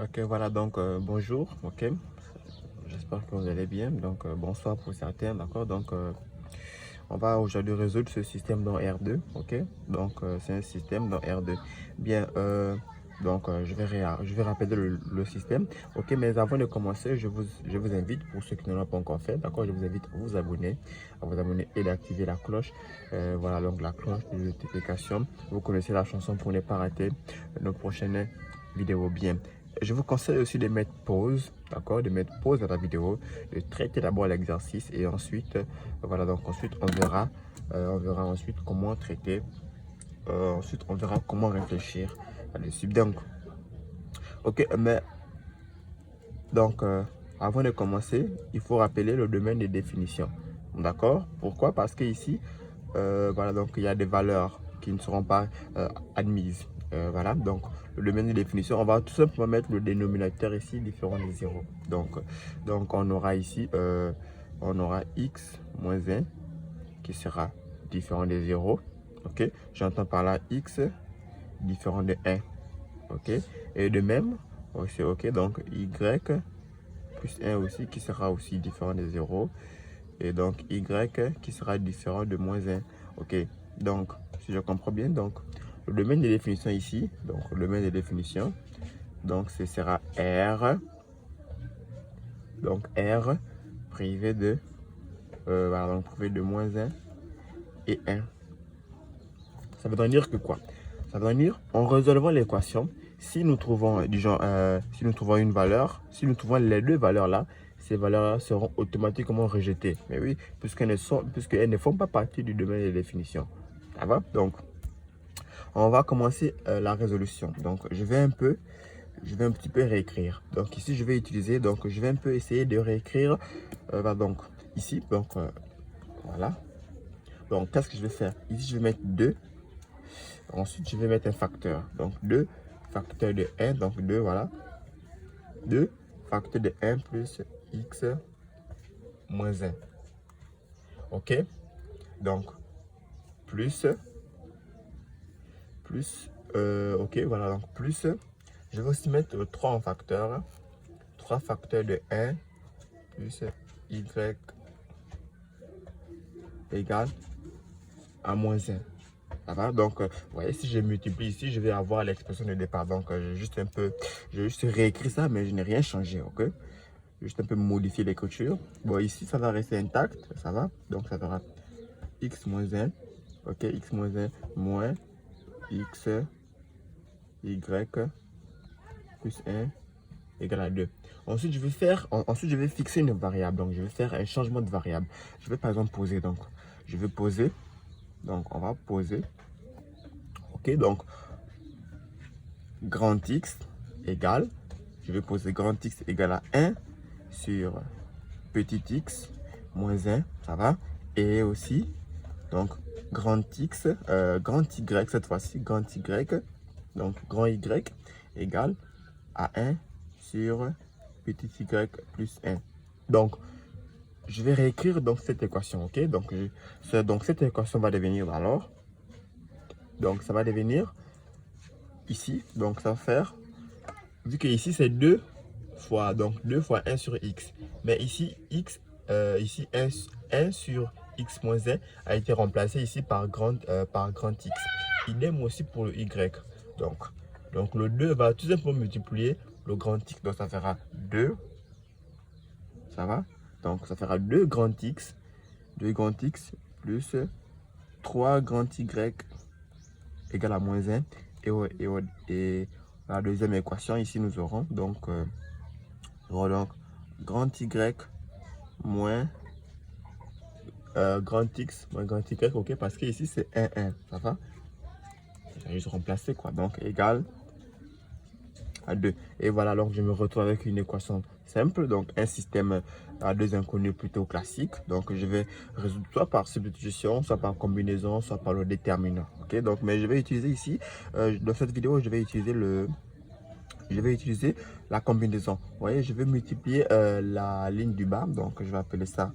Ok, voilà, donc bonjour, ok, j'espère que vous allez bien, donc bonsoir pour certains, d'accord, donc on va aujourd'hui résoudre ce système dans R2, ok, donc c'est un système dans R2, bien, je vais rappeler le système, ok, mais avant de commencer, je vous invite, pour ceux qui ne l'ont pas encore fait, d'accord, je vous invite à vous abonner et d'activer la cloche, voilà, donc la cloche de notification, vous connaissez la chanson pour ne pas rater nos prochaines vidéos, bien. Je vous conseille aussi de mettre pause, d'accord, de mettre pause à la vidéo, de traiter d'abord l'exercice et ensuite, voilà, donc ensuite on verra ensuite comment traiter, ensuite on verra comment réfléchir là-dessus. Donc, ok, mais donc avant de commencer, il faut rappeler le domaine de définition, d'accord? Pourquoi? Parce que ici, voilà, donc il y a des valeurs qui ne seront pas admises. Voilà, donc le domaine de définition, on va tout simplement mettre le dénominateur ici différent de 0. Donc on aura ici, on aura x moins 1 qui sera différent de 0. Ok, j'entends par là x différent de 1. Ok, et de même, c'est ok, donc y plus 1 aussi qui sera aussi différent de 0. Et donc y qui sera différent de moins 1. Ok, donc si je comprends bien, donc le domaine de définition ici, donc le domaine de définition, donc ce sera R, donc R privé de, voilà, donc privé de moins 1 et 1. Ça veut dire que quoi? Ça veut dire, en résolvant l'équation, si nous trouvons, disons, si nous trouvons une valeur, si nous trouvons les deux valeurs là, ces valeurs seront automatiquement rejetées. Mais oui, puisqu'elles ne font pas partie du domaine de définition. Ça va? Donc, on va commencer la résolution. Donc, je vais un petit peu réécrire. Donc, ici, je vais utiliser, donc, je vais un peu essayer de réécrire. Donc, ici, donc, voilà. Donc, qu'est-ce que je vais faire? Ici, je vais mettre 2. Ensuite, je vais mettre un facteur. Donc, 2 facteur de 1. Donc, 2, voilà. 2 facteur de 1 plus x moins 1. OK? Donc, plus, OK, voilà. Donc, plus, je vais aussi mettre 3 en facteur. 3 facteurs de 1 plus y égale à moins 1. Ça va? Donc, vous voyez, si je multiplie ici, je vais avoir l'expression de départ. Donc, j'ai juste réécrit ça, mais je n'ai rien changé, ok? Juste un peu modifier l'écriture. Bon, ici, ça va rester intact, ça va? Donc, ça fera x moins 1, ok? X moins 1 moins x, y plus 1 égale à 2. Ensuite, ensuite, je vais fixer une variable. Donc, je vais faire un changement de variable. Je vais par exemple poser. Donc, je vais poser. Donc, on va poser. Ok, donc, grand X égale, je vais poser grand X égale à 1 sur petit x moins 1, ça va? Et aussi, donc, grand X, grand Y cette fois-ci, grand Y, donc grand Y égale à 1 sur petit y plus 1. Donc, je vais réécrire donc cette équation, ok? Donc, cette équation va devenir alors, donc ça va devenir ici, donc ça va faire, vu que ici c'est 2 fois, donc 2 fois 1 sur x. Mais ici, ici 1 sur x moins 1 a été remplacé ici par grand x. Idem aussi pour le y. Donc le 2 va tout simplement multiplier le grand x. Donc ça fera 2. Ça va? Donc ça fera 2 grand x. 2 grand x plus 3 grand y égale à moins 1. Et la deuxième équation, ici nous aurons donc, grand y moins grand x moins grand y, ok, parce que ici c'est 1. Ça va? Je vais juste remplacer quoi, donc égal à 2. Et voilà, donc je me retrouve avec une équation simple, donc un système à deux inconnus plutôt classique. Donc je vais résoudre soit par substitution, soit par combinaison, soit par le déterminant. Ok, donc mais je vais utiliser ici, dans cette vidéo, je vais utiliser la combinaison. Vous voyez, je vais multiplier la ligne du bas, donc je vais appeler ça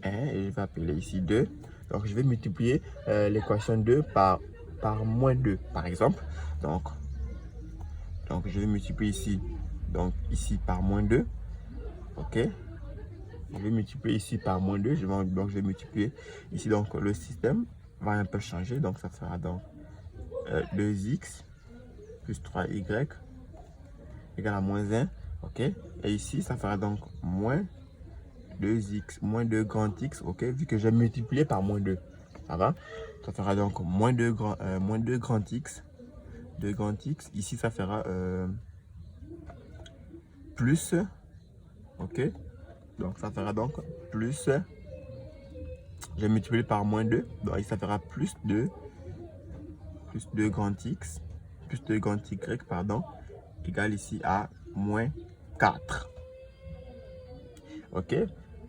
1 et je vais appeler ici 2. Donc je vais multiplier l'équation 2 par moins 2 par exemple. Donc je vais multiplier ici donc ici par moins 2, ok. Je vais multiplier ici par moins 2, donc je vais multiplier ici, donc le système va un peu changer, donc ça fera donc 2x plus 3y égale à moins 1, ok. Et ici, ça fera donc moins 2x, moins 2 grand x, ok, vu que j'ai multiplié par moins 2, ça va. Ça fera donc moins 2 grand x, 2 grand x, ici ça fera plus, ok. Donc ça fera donc plus, j'ai multiplié par moins 2, donc ici ça fera plus 2 grand x, plus 2 grand y, pardon, égale ici à moins 4. Ok,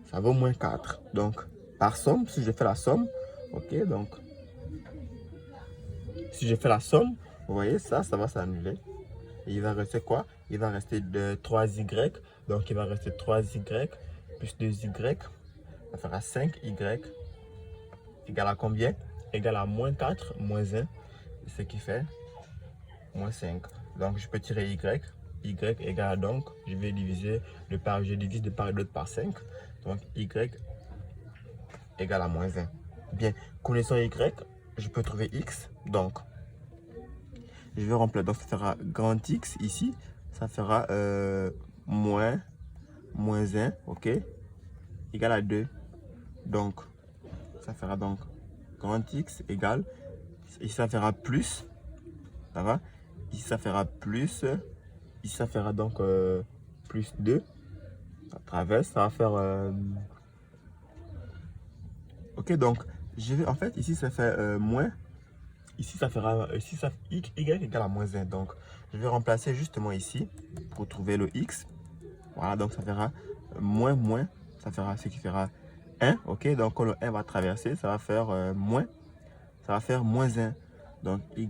ça vaut moins 4. Donc, par somme, si je fais la somme, ok, donc, si je fais la somme, vous voyez, ça va s'annuler. Et il va rester quoi? Il va rester de 3y, donc il va rester 3y plus 2y, ça fera 5y, égale à combien? Égale à moins 4, moins 1, ce qui fait moins 5. Donc, je peux tirer y. Y égale donc, je divise de part et d'autre par 5. Donc, y égale à moins 1. Bien, connaissant y, je peux trouver x. Donc, je vais remplacer. Donc, ça fera grand x ici. Ça fera moins 1, ok, égal à 2. Donc, ça fera donc grand x égale. Ici, ça fera plus. Ça va? Ici, ça fera plus. Ici, ça fera donc plus 2. Ça traverse, ça va faire... Ok, donc, je vais... En fait, ici, ça fait moins. Ici, ça fera... Ici, ça y égale à moins 1. Donc, je vais remplacer justement ici pour trouver le x. Voilà, donc ça fera moins. Ça fera ce qui fera 1. Ok, donc quand le 1 va traverser, ça va faire moins. Ça va faire moins 1. Donc, y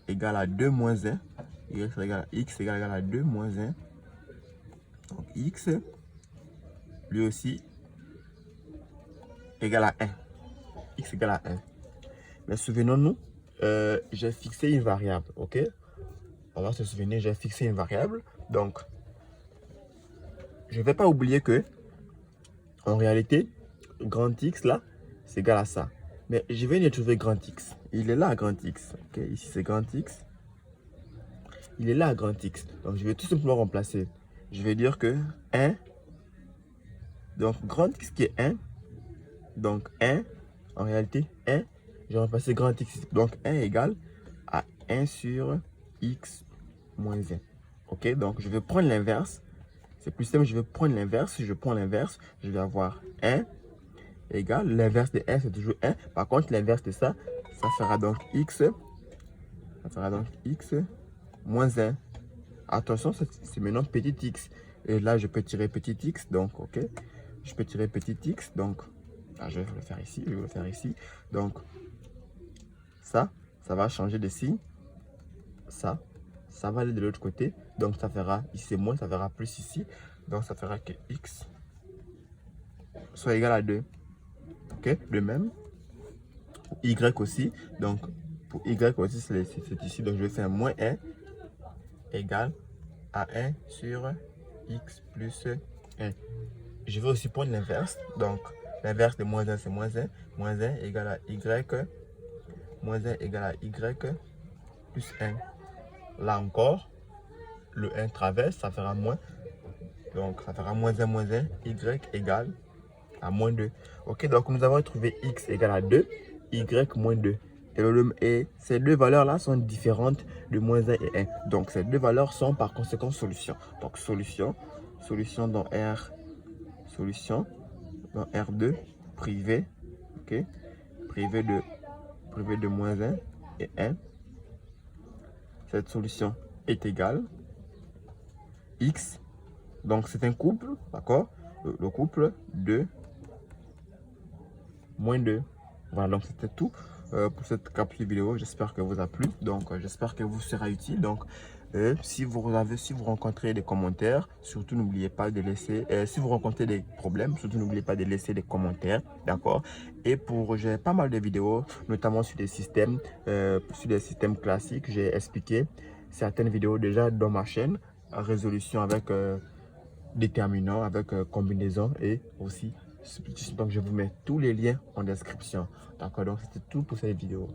égale à 2 moins 1. X égale à 2 moins 1. Donc, x, lui aussi, égale à 1. X égale à 1. Mais souvenons-nous, j'ai fixé une variable, ok? On va se souvenir, j'ai fixé une variable. Donc, je ne vais pas oublier que, en réalité, grand X, là, c'est égal à ça. Mais je vais y trouver grand X. Il est là, grand X. Ok, ici, c'est grand X. Il est là, grand X. Donc, je vais tout simplement remplacer. Je vais dire que 1. Donc, grand X qui est 1. Donc, 1. En réalité, 1. Je vais remplacer grand X. Donc, 1 égale à 1 sur X moins 1. Ok, donc, je vais prendre l'inverse. C'est plus simple, je vais prendre l'inverse. Si je prends l'inverse, je vais avoir 1 égale, l'inverse de 1, c'est toujours 1. Par contre, l'inverse de ça fera donc x. Ça fera donc x moins 1. Attention, c'est maintenant petit x. Et là, je peux tirer petit x. Donc, ok. Je peux tirer petit x. Donc, là, je vais le faire ici. Je vais le faire ici. Donc, ça va changer de signe. Ça va aller de l'autre côté. Donc, ça fera ici moins, ça fera plus ici. Donc, ça fera que x soit égal à 2. Ok, de même. Y aussi. Donc, pour Y aussi, c'est ici. Donc, je vais faire moins 1 égale à 1 sur X plus 1. Je vais aussi prendre l'inverse. Donc, l'inverse de moins 1, c'est moins 1. Moins 1 égale à Y. Moins 1 égale à Y plus 1. Là encore, le 1 traverse, ça fera moins. Donc, ça fera moins 1, Y égale à moins 2. Ok, donc nous avons trouvé X égale à 2, Y moins 2. Et ces deux valeurs-là sont différentes de moins 1 et 1. Donc, ces deux valeurs sont par conséquent solution. Donc, solution dans R2, privé, ok, privé de moins 1 et 1. Cette solution est égale X. Donc, c'est un couple, d'accord? Le couple de moins 2. Voilà, donc c'était tout pour cette capsule vidéo. J'espère que vous a plu. Donc, j'espère que vous sera utile. Donc, si vous rencontrez des commentaires, surtout n'oubliez pas de laisser, si vous rencontrez des problèmes, surtout n'oubliez pas de laisser des commentaires, d'accord? Et j'ai pas mal de vidéos, notamment sur des systèmes classiques. J'ai expliqué certaines vidéos déjà dans ma chaîne. résolution avec déterminant, avec combinaison et aussi split. Donc je vous mets tous les liens en description. D'accord, donc c'était tout pour cette vidéo.